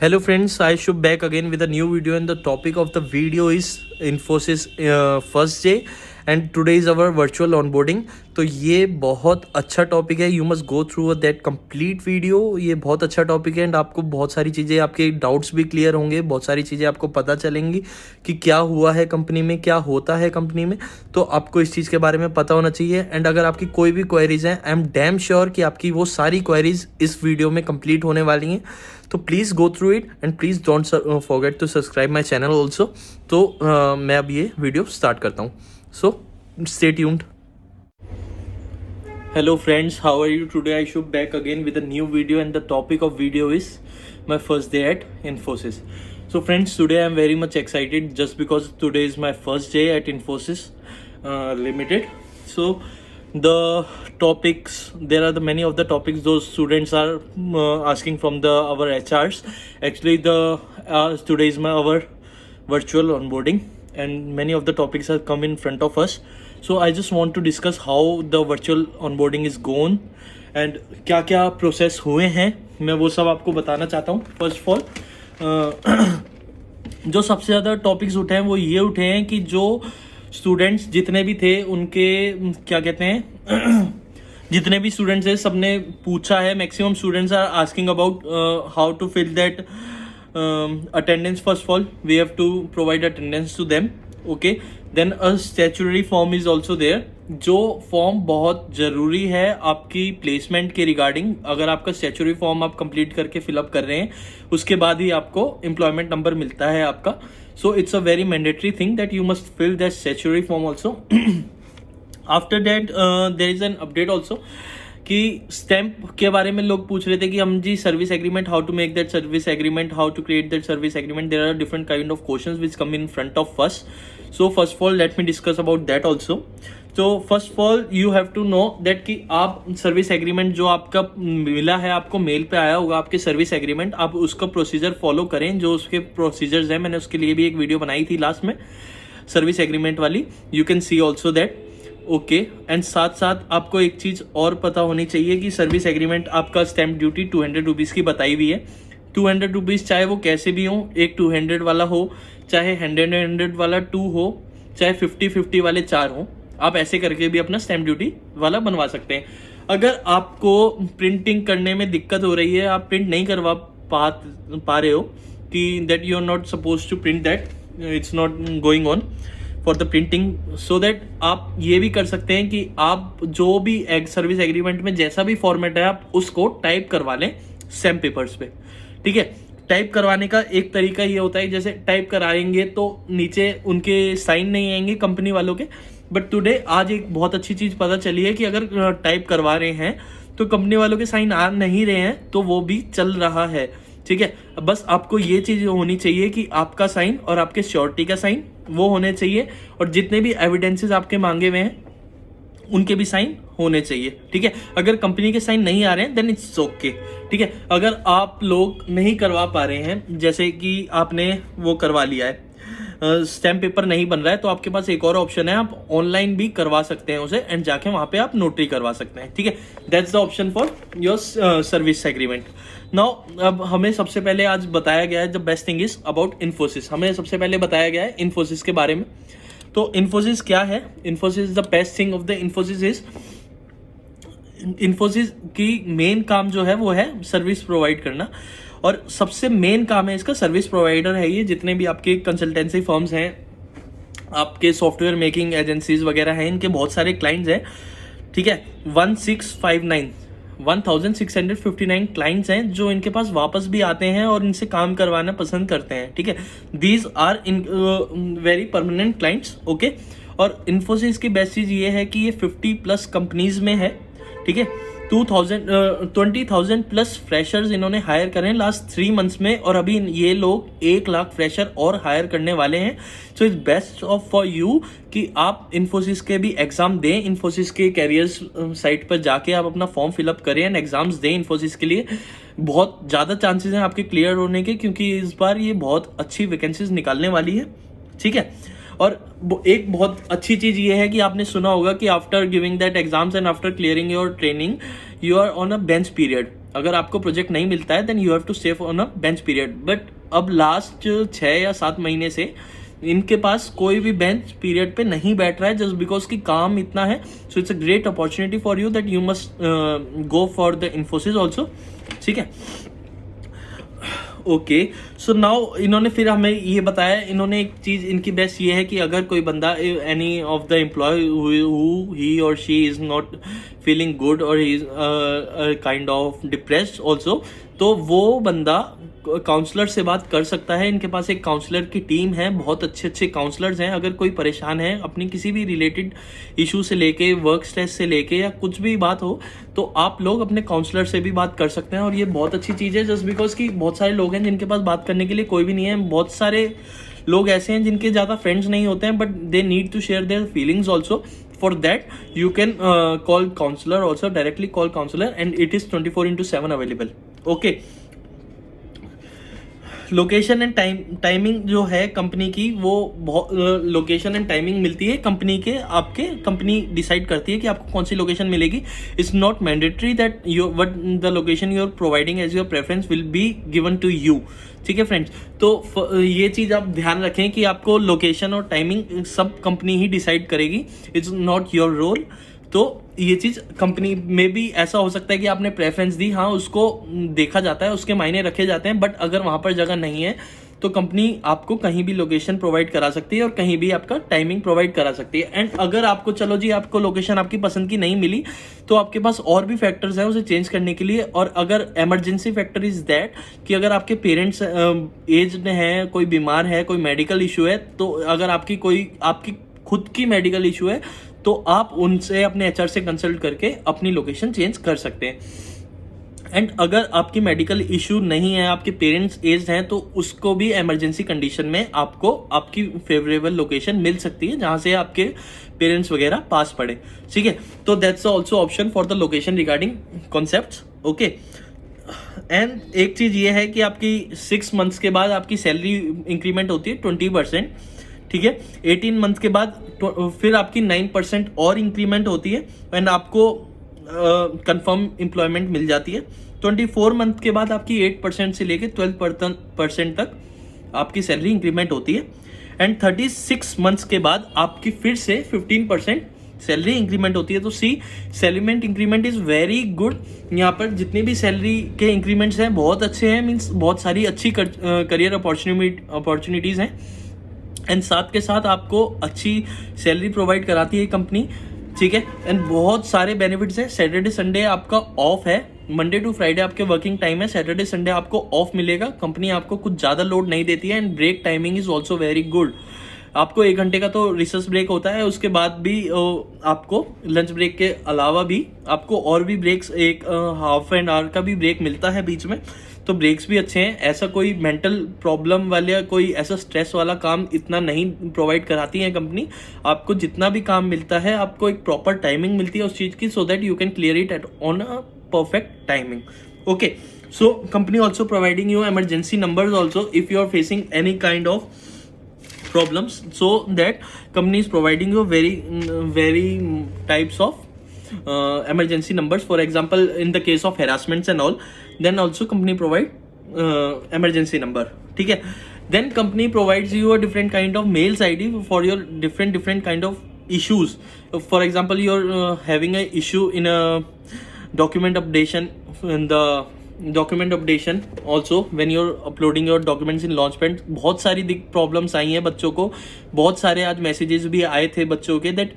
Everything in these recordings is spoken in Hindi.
Hello friends, I should back again with a new video and the topic of the video is Infosys first day and today is our virtual onboarding। तो ये बहुत अच्छा टॉपिक है, you must go through that complete video. ये बहुत अच्छा टॉपिक है एंड आपको बहुत सारी चीज़ें, आपके डाउट्स भी क्लियर होंगे, बहुत सारी चीज़ें आपको पता चलेंगी कि क्या हुआ है कंपनी में, क्या होता है कंपनी में। तो आपको इस चीज़ के बारे में पता होना चाहिए एंड अगर आपकी कोई भी क्वेरीज हैं, आई एम डैम श्योर कि आपकी वो सारी क्वेरीज इस वीडियो में कंप्लीट होने वाली हैं। तो please go through it and please don't forget to subscribe my channel also. तो मैं अब ये वीडियो स्टार्ट करता हूँ, so stay tuned. Hello friends, how are you today? I should back again with a new video and the topic of video is my first day at Infosys. So friends, today I am very much excited just because today is my first day at Infosys Limited. So the topics, there are the many of the topics those students are asking from our HRs. Actually today is our virtual onboarding and many of the topics have come in front of us. So I just want to discuss how the virtual onboarding is gone and क्या क्या प्रोसेस हुए हैं, मैं वो सब आपको बताना चाहता हूँ। फर्स्ट ऑफ ऑल जो सबसे ज़्यादा टॉपिक्स उठे हैं वो ये उठे हैं कि जो स्टूडेंट्स जितने भी थे उनके क्या कहते हैं जितने भी स्टूडेंट्स हैं सबने पूछा है। Maximum students are asking about how to fill that attendance. First of all, we have to provide attendance to them. Okay, then a statutory form is also there, जो फॉर्म बहुत ज़रूरी है आपकी प्लेसमेंट के रिगार्डिंग। अगर आपका स्टैचुटरी फॉर्म आप कंप्लीट करके फिलअप कर रहे हैं उसके बाद ही आपको एम्प्लॉयमेंट नंबर मिलता है आपका। So it's a very mandatory thing that you must fill that statutory form also. After that there is an update also कि स्टैम्प के बारे में लोग पूछ रहे थे कि हम जी service agreement, how to make that service agreement, how to create that service agreement. There are different kind of questions which come in front of us. So first of all let me discuss about that also. तो first of all you have to know that कि आप सर्विस एग्रीमेंट जो आपका मिला है, आपको मेल पे आया होगा आपके सर्विस एग्रीमेंट, आप उसका प्रोसीजर फॉलो करें। जो उसके प्रोसीजर्स हैं, मैंने उसके लिए भी एक वीडियो बनाई थी लास्ट में सर्विस एग्रीमेंट वाली, you can see also that. Okay and साथ साथ आपको एक चीज़ और पता होनी चाहिए कि सर्विस एग्रीमेंट आपका स्टैम्प ड्यूटी 200 रुपीज़ की बताई हुई है। 200 रुपीज़ चाहे वो कैसे भी हो, एक 200 वाला हो, चाहे 100 वाला 2 हो, चाहे 50 वाले 4 हो, आप ऐसे करके भी अपना स्टैम्प ड्यूटी वाला बनवा सकते हैं। अगर आपको प्रिंटिंग करने में दिक्कत हो रही है, आप प्रिंट नहीं करवा पा रहे हो कि that you are not suppose to print that, it's not going on for the printing, so that आप ये भी कर सकते हैं कि आप जो भी सर्विस एग्रीमेंट में जैसा भी फॉर्मेट है आप उसको टाइप करवा लें स्टैम्प पेपर्स पे। ठीक है, टाइप करवाने का एक तरीका ये होता है, जैसे टाइप कराएंगे तो नीचे उनके साइन नहीं आएंगे कंपनी वालों के, बट टुडे आज एक बहुत अच्छी चीज़ पता चली है कि अगर टाइप करवा रहे हैं तो कंपनी वालों के साइन आ नहीं रहे हैं तो वो भी चल रहा है। ठीक है, बस आपको ये चीज़ होनी चाहिए कि आपका साइन और आपके श्योरिटी का साइन वो होने चाहिए और जितने भी एविडेंसेस आपके मांगे हुए हैं उनके भी साइन होने चाहिए। ठीक है, अगर कंपनी के साइन नहीं आ रहे हैं देन इट्स ओके। ठीक है, अगर आप लोग नहीं करवा पा रहे हैं, जैसे कि आपने वो करवा लिया है, स्टैम्प पेपर नहीं बन रहा है, तो आपके पास एक और ऑप्शन है, आप ऑनलाइन भी करवा सकते हैं उसे एंड जाके वहां पे आप नोटरी करवा सकते हैं। ठीक है, that's the option for your service agreement. Now अब हमें सबसे पहले आज बताया गया है the best thing is about Infosys. हमें सबसे पहले बताया गया है इन्फोसिस के बारे में। तो इन्फोसिस क्या है? Infosys the best thing of the Infosys is, Infosys की मेन काम जो है वो है सर्विस प्रोवाइड करना, और सबसे मेन काम है इसका सर्विस प्रोवाइडर है ये। जितने भी आपके कंसल्टेंसी फर्म्स हैं, आपके सॉफ्टवेयर मेकिंग एजेंसीज वगैरह हैं, इनके बहुत सारे क्लाइंट्स हैं। ठीक है, 1659 क्लाइंट्स हैं जो इनके पास वापस भी आते हैं और इनसे काम करवाना पसंद करते हैं। ठीक है, these are in very permanent clients. Okay, और इन्फोसिस की बेस्ट चीज़ ये है कि ये 50+ कंपनीज में है। ठीक है, 20,000 प्लस फ्रेशर्स इन्होंने हायर करे हैं लास्ट 3 मंथ्स में, और अभी ये लोग 1 लाख फ्रेशर और हायर करने वाले हैं। So it's best of for you कि आप इन्फोसिस के भी एग्जाम दें, इन्फोसिस के कैरियर्स साइट पर जाके आप अपना फॉर्म फिलअप करें एंड एग्जाम्स दें इन्फोसिस के लिए। बहुत ज़्यादा चांसेस हैं आपके क्लियर होने के, क्योंकि इस बार ये बहुत अच्छी वैकेंसीज निकालने वाली है। ठीक है, और एक बहुत अच्छी चीज ये है कि आपने सुना होगा कि after giving that exams and after clearing your training you are on a bench period. अगर आपको प्रोजेक्ट नहीं मिलता है then you have to stay on a bench period. But अब लास्ट 6 या 7 महीने से इनके पास कोई भी बेंच पीरियड पे नहीं बैठ रहा है, जस्ट बिकॉज कि काम इतना है। सो it's a great opportunity for you that you must go for the Infosys also, ठीक है। ओके, सो नाउ इन्होंने फिर हमें ये बताया, इन्होंने एक चीज इनकी बेस्ट ये है कि अगर कोई बंदा any of the employ he और she is not feeling good और he is kind of depressed also, तो वो बंदा काउंसलर से बात कर सकता है। इनके पास एक काउंसलर की टीम है, बहुत अच्छे अच्छे काउंसलर्स हैं। अगर कोई परेशान है अपनी किसी भी रिलेटेड इशू से लेके, वर्क स्ट्रेस से लेके या कुछ भी बात हो, तो आप लोग अपने काउंसलर से भी बात कर सकते हैं। और ये बहुत अच्छी चीज़ है, जस्ट बिकॉज कि बहुत सारे लोग हैं जिनके पास बात करने के लिए कोई भी नहीं है। बहुत सारे लोग ऐसे हैं जिनके ज़्यादा फ्रेंड्स नहीं होते हैं, but they need to share their feelings also. For that you can call counselor also, directly call counselor, and it is 24/7 available. Okay, location and timing जो है कंपनी की, वो लोकेशन एंड टाइमिंग मिलती है कंपनी के, आपके कंपनी डिसाइड करती है कि आपको कौन सी लोकेशन मिलेगी। It's not mandatory that what the location you are providing as your preference will be given to you, ठीक है फ्रेंड्स। तो ये चीज़ आप ध्यान रखें कि आपको लोकेशन और टाइमिंग सब कंपनी ही डिसाइड करेगी, इट्स नॉट योर रोल। तो ये चीज़ कंपनी में भी ऐसा हो सकता है कि आपने प्रेफरेंस दी, हाँ उसको देखा जाता है, उसके मायने रखे जाते हैं, बट अगर वहाँ पर जगह नहीं है तो कंपनी आपको कहीं भी लोकेशन प्रोवाइड करा सकती है और कहीं भी आपका टाइमिंग प्रोवाइड करा सकती है। एंड अगर आपको चलो जी आपको लोकेशन आपकी पसंद की नहीं मिली, तो आपके पास और भी फैक्टर्स हैं उसे चेंज करने के लिए। और अगर इमरजेंसी फैक्टर इज दैट कि अगर आपके पेरेंट्स एज्ड हैं, कोई बीमार है, कोई मेडिकल इशू है, तो अगर आपकी खुद की मेडिकल इशू है तो आप उनसे अपने एचआर से कंसल्ट करके अपनी लोकेशन चेंज कर सकते हैं। एंड अगर आपकी मेडिकल इशू नहीं है, आपके पेरेंट्स एज्ड हैं, तो उसको भी इमरजेंसी कंडीशन में आपको आपकी फेवरेबल लोकेशन मिल सकती है जहां से आपके पेरेंट्स वगैरह पास पड़े, ठीक है। तो that's also option for the location regarding concepts, okay. And एक चीज ये है कि आपकी 6 मंथ्स के बाद आपकी सैलरी इंक्रीमेंट होती है 20%, ठीक है। 18 मंथ के बाद फिर आपकी 9% और इंक्रीमेंट होती है एंड आपको कंफर्म एम्प्लॉयमेंट मिल जाती है। 24 मंथ के बाद आपकी 8% से लेके 12% तक आपकी सैलरी इंक्रीमेंट होती है। एंड 36 मंथ्स के बाद आपकी फिर से 15% सैलरी इंक्रीमेंट होती है। तो सैलरीमेंट इंक्रीमेंट इज वेरी गुड। यहाँ पर जितनी भी सैलरी के इंक्रीमेंट्स हैं बहुत अच्छे हैं, मीन्स बहुत सारी अच्छी करियर अपॉर्चुनिटीज़ हैं। एंड साथ के साथ आपको अच्छी सैलरी प्रोवाइड कराती है कंपनी, ठीक है। एंड बहुत सारे बेनिफिट्स हैं। सैटरडे संडे आपका ऑफ है, मंडे टू फ्राइडे आपके वर्किंग टाइम है, सैटरडे संडे आपको ऑफ मिलेगा। कंपनी आपको कुछ ज़्यादा लोड नहीं देती है। And break timing is also very good. आपको 1 घंटे का तो रिसर्च ब्रेक होता है, उसके बाद भी आपको लंच ब्रेक के अलावा भी आपको और भी ब्रेक्स, एक हाफ एन आवर का भी ब्रेक मिलता है बीच में। तो ब्रेक्स भी अच्छे हैं। ऐसा कोई मेंटल प्रॉब्लम वाला, कोई ऐसा स्ट्रेस वाला काम इतना नहीं प्रोवाइड कराती है कंपनी। आपको जितना भी काम मिलता है आपको एक प्रॉपर टाइमिंग मिलती है उस चीज़ की, so that you can clear it at on a perfect timing, okay. So company also providing you emergency numbers also if you are facing any kind of problems, so that company is providing you very types of emergency numbers. For example, in the case of harassments and all, then also company provide emergency number, ठीक है। Then company provides you a different kind of mails ID for your different kind of issues. For example, you're having a issue in a document updation, in the document updation also when you're uploading your documents in launchpad. बहुत सारी प्रॉब्लम्स आई हैं बच्चों को, बहुत सारे आज मैसेजेस भी आए थे बच्चों के दैट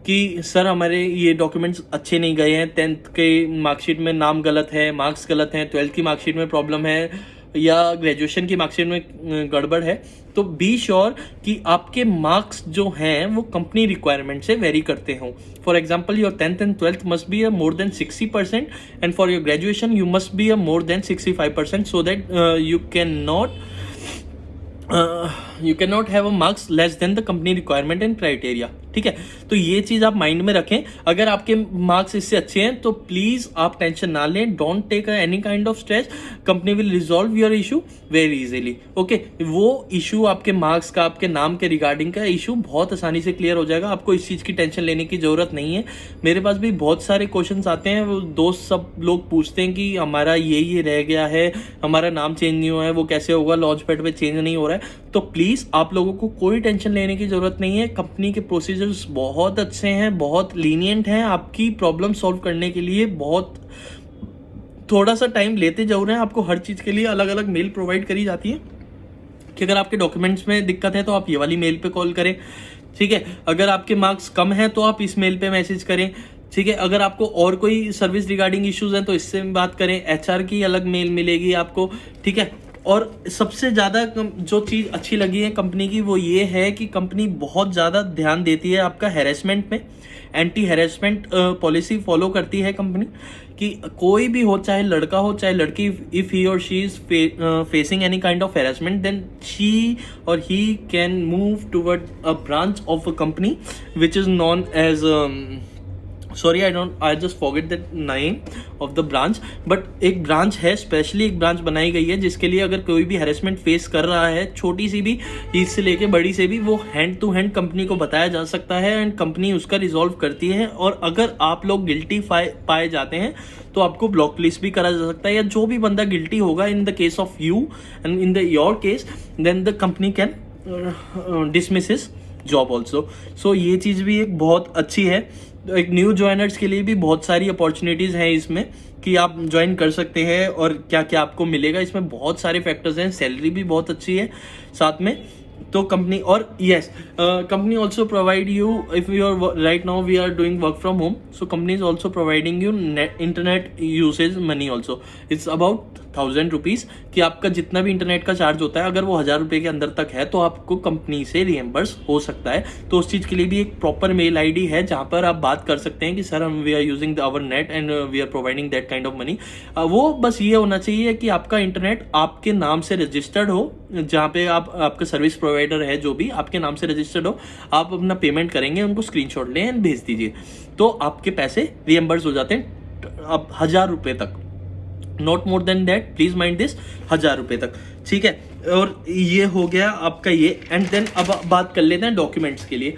कि सर हमारे ये डॉक्यूमेंट्स अच्छे नहीं गए हैं, 10th के मार्कशीट में नाम गलत है, मार्क्स गलत हैं, 12th की मार्कशीट में प्रॉब्लम है, या ग्रेजुएशन की मार्कशीट में गड़बड़ है। तो बी श्योर कि आपके मार्क्स जो हैं वो कंपनी रिक्वायरमेंट से वेरी करते हों। For example, your 10th and 12th must be a more than 60% and for your graduation you must be a more than 65%, so that you cannot have a marks less than the company requirement and criteria. ठीक है। तो ये चीज आप माइंड में रखें। अगर आपके मार्क्स इससे अच्छे हैं तो प्लीज आप टेंशन ना लें, don't take any kind of stress, company will resolve your issue very easily. Okay, वो इशू आपके मार्क्स का, आपके नाम के रिगार्डिंग का इशू बहुत आसानी से क्लियर हो जाएगा, आपको इस चीज की टेंशन लेने की जरूरत नहीं है। मेरे पास भी बहुत सारे क्वेश्चंस आते हैं, वो दोस्त सब लोग पूछते हैं कि हमारा ये रह गया है, हमारा नाम चेंज नहीं हुआ है, वो कैसे होगा, लॉन्च पैड पे चेंज नहीं हो रहा है। तो प्लीज आप लोगों को कोई टेंशन लेने की जरूरत नहीं है, कंपनी के प्रोसीजर्स बहुत अच्छे हैं, बहुत लीनियंट हैं, आपकी प्रॉब्लम सॉल्व करने के लिए बहुत थोड़ा सा टाइम लेते जरूर हैं। आपको हर चीज के लिए अलग अलग मेल प्रोवाइड करी जाती है कि अगर आपके डॉक्यूमेंट्स में दिक्कत है तो आप ये वाली मेल पे कॉल करें, ठीक है। अगर आपके मार्क्स कम है तो आप इस मेल पे मैसेज करें, ठीक है। अगर आपको और कोई सर्विस रिगार्डिंग इश्यूज हैं तो इससे बात करें, एचआर की अलग मेल मिलेगी आपको, ठीक है। और सबसे ज्यादा जो चीज अच्छी लगी है कंपनी की वो ये है कि कंपनी बहुत ज्यादा ध्यान देती है आपका हैरेसमेंट में, एंटी हैरेसमेंट पॉलिसी फॉलो करती है कंपनी कि कोई भी हो, चाहे लड़का हो चाहे लड़की, इफ ही और she is facing any kind of harassment then she और he can move toward a branch of a company which is known as sorry I just forget that name of the branch, but एक ब्रांच है, स्पेशली एक ब्रांच बनाई गई है जिसके लिए अगर कोई भी हैरेसमेंट फेस कर रहा है, छोटी सी भी इससे लेके बड़ी से भी, वो हैंड टू हैंड कंपनी को बताया जा सकता है एंड कंपनी उसका रिजॉल्व करती है। और अगर आप लोग गिल्टी पाए जाते हैं तो आपको ब्लॉक लिस्ट भी करा जा सकता है, या जो भी बंदा गिल्टी होगा in the case of you and in the your case then the company can dismiss his job also. So ये चीज भी एक बहुत अच्छी है। एक न्यू ज्वाइनर्स के लिए भी बहुत सारी अपॉर्चुनिटीज हैं इसमें कि आप ज्वाइन कर सकते हैं और क्या क्या आपको मिलेगा। इसमें बहुत सारे फैक्टर्स हैं, सैलरी भी बहुत अच्छी है साथ में। तो कंपनी और yes, company also provide you, if you are right now we are doing work from home, so company is also providing you internet usage money also, it's about 1000 rupees, कि आपका जितना भी इंटरनेट का चार्ज होता है अगर वो 1000 रुपए के अंदर तक है तो आपको कंपनी से रिएम्बर्स हो सकता है। तो उस चीज के लिए भी एक प्रॉपर मेल आईडी है जहां पर आप बात कर सकते हैं कि सर हम we are using our net and we are providing that kind of money. वो बस ये होना चाहिए कि आपका इंटरनेट आपके नाम से रजिस्टर्ड हो, जहां पे आपका सर्विस प्रोवाइडर है जो भी आपके नाम से रजिस्टर्ड हो, आप अपना पेमेंट करेंगे, उनको स्क्रीनशॉट लें एंड भेज दीजिए, तो आपके पैसे रिएम्बर्स हो जाते हैं अब 1000 रुपए तक, not more than that, please mind this, 1000 रुपए तक, ठीक है। और ये हो गया आपका ये। एंड देन अब बात कर लेते हैं डॉक्यूमेंट्स के लिए।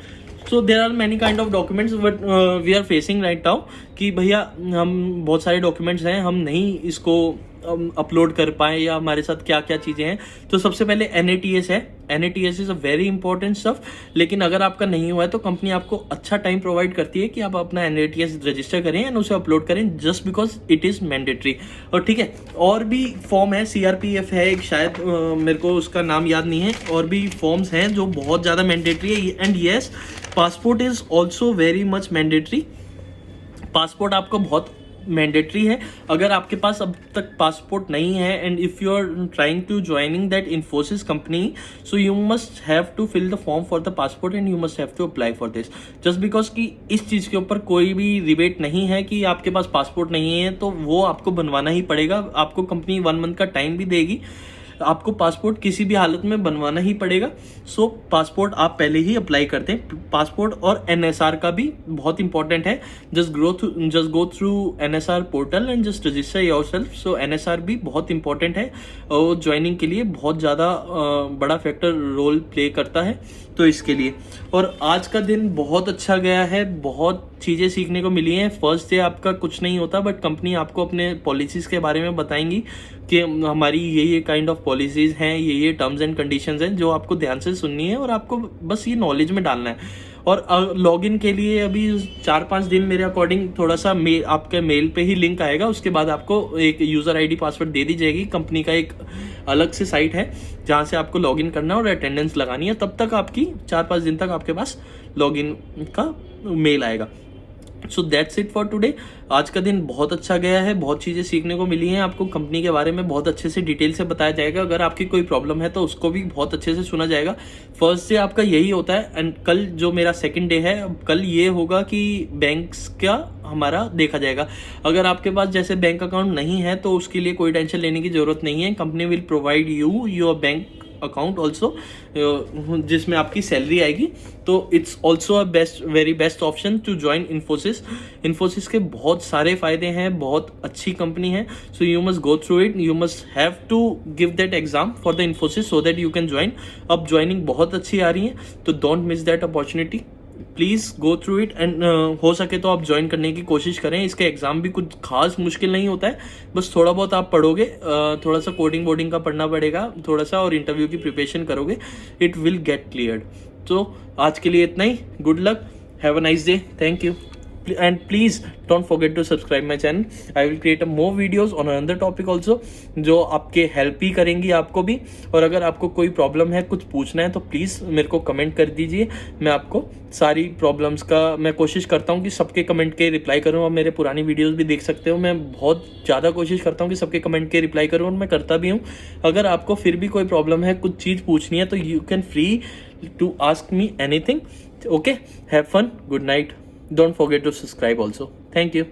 So there are many kind of documents but we are facing right now कि भैया हम बहुत सारे डॉक्यूमेंट्स हैं, हम नहीं इसको अपलोड कर पाए या हमारे साथ क्या क्या चीजें हैं। तो सबसे पहले NATS है, NATS is a very important stuff, लेकिन अगर आपका नहीं हुआ है तो कंपनी आपको अच्छा टाइम प्रोवाइड करती है कि आप अपना NATS रजिस्टर करें एंड उसे अपलोड करें, just because it is mandatory. और ठीक है, और भी फॉर्म है, CRPF है एक, शायद मेरे को उसका नाम याद नहीं है, और भी फॉर्म्स हैं जो बहुत ज्यादा मैंडेटरी है। And yes, passport is also very much mandatory, passport आपको बहुत मैंडेटरी है। अगर आपके पास अब तक पासपोर्ट नहीं है and if you are trying to joining that Infosys company, so you must have to fill the form for the passport and you must have to apply for this, just because कि इस चीज के ऊपर कोई भी रिबेट नहीं है कि आपके पास पासपोर्ट नहीं है तो वो आपको बनवाना ही पड़ेगा। आपको कंपनी 1 मंथ का टाइम भी देगी, आपको पासपोर्ट किसी भी हालत में बनवाना ही पड़ेगा। सो पासपोर्ट आप पहले ही अप्लाई करते हैं। पासपोर्ट और NSR का भी बहुत इंपॉर्टेंट है, just go through NSR portal and just register yourself. So NSR भी बहुत इंपॉर्टेंट है और ज्वाइनिंग के लिए बहुत ज़्यादा बड़ा फैक्टर रोल प्ले करता है, तो इसके लिए। और आज का दिन बहुत अच्छा गया है, बहुत चीज़ें सीखने को मिली हैं। फर्स्ट डे आपका कुछ नहीं होता, बट कंपनी आपको अपने पॉलिसीज़ के बारे में बताएंगी कि हमारी ये काइंड ऑफ पॉलिसीज़ हैं, ये टर्म्स एंड कंडीशंस हैं जो आपको ध्यान से सुननी है और आपको बस ये नॉलेज में डालना है। और लॉगिन के लिए अभी 4-5 दिन मेरे अकॉर्डिंग थोड़ा सा आपके मेल पे ही लिंक आएगा, उसके बाद आपको एक यूज़र ID पासवर्ड दे दी जाएगी। कंपनी का एक अलग से साइट है जहाँ से आपको लॉगिन करना है और अटेंडेंस लगानी है, तब तक आपकी 4-5 दिन तक आपके पास लॉगिन का मेल आएगा। So that's it for today. आज का दिन बहुत अच्छा गया है, बहुत चीज़ें सीखने को मिली हैं, आपको कंपनी के बारे में बहुत अच्छे से डिटेल से बताया जाएगा। अगर आपकी कोई प्रॉब्लम है तो उसको भी बहुत अच्छे से सुना जाएगा। फर्स्ट डे आपका यही होता है एंड कल जो मेरा सेकंड डे है, कल ये होगा कि बैंक्स का हमारा देखा जाएगा। अगर आपके पास जैसे बैंक अकाउंट नहीं है तो उसके लिए कोई टेंशन लेने की जरूरत नहीं है। Company will provide you your bank account also, जिसमें आपकी सैलरी आएगी. तो it's also a best, very best option to join Infosys. Infosys के बहुत सारे फायदे हैं, बहुत अच्छी कंपनी है. So you must go through it, you must have to give that exam for the Infosys so that you can join. अब ज्वाइनिंग बहुत अच्छी आ रही है, तो don't miss that opportunity. Please go through it and हो सके तो आप ज्वाइन करने की कोशिश करें. इसके एग्जाम भी कुछ खास मुश्किल नहीं होता है, बस थोड़ा बहुत आप पढ़ोगे, थोड़ा सा कोडिंग वोडिंग का पढ़ना पड़ेगा थोड़ा सा, और इंटरव्यू की प्रिपरेशन करोगे, इट विल गेट क्लियर्ड. तो आज के लिए इतना ही. Good luck, have a nice day, thank you. And please don't forget to subscribe my channel. I will create more videos on another topic also, जो आपके हेल्प ही करेंगी आपको भी. और अगर आपको कोई प्रॉब्लम है, कुछ पूछना है, तो प्लीज़ मेरे को कमेंट कर दीजिए. मैं आपको सारी प्रॉब्लम्स का मैं कोशिश करता हूँ कि सबके कमेंट के रिप्लाई करूँ. आप मेरे पुरानी वीडियोस भी देख सकते हो, मैं बहुत ज़्यादा कोशिश करता हूँ कि सबके कमेंट के रिप्लाई करूँ, और मैं करता भी हूँ. अगर आपको फिर भी कोई प्रॉब्लम है, कुछ चीज़ पूछनी है, तो you can free to ask me anything. Okay, have fun, good night. Don't forget to subscribe also. Thank you.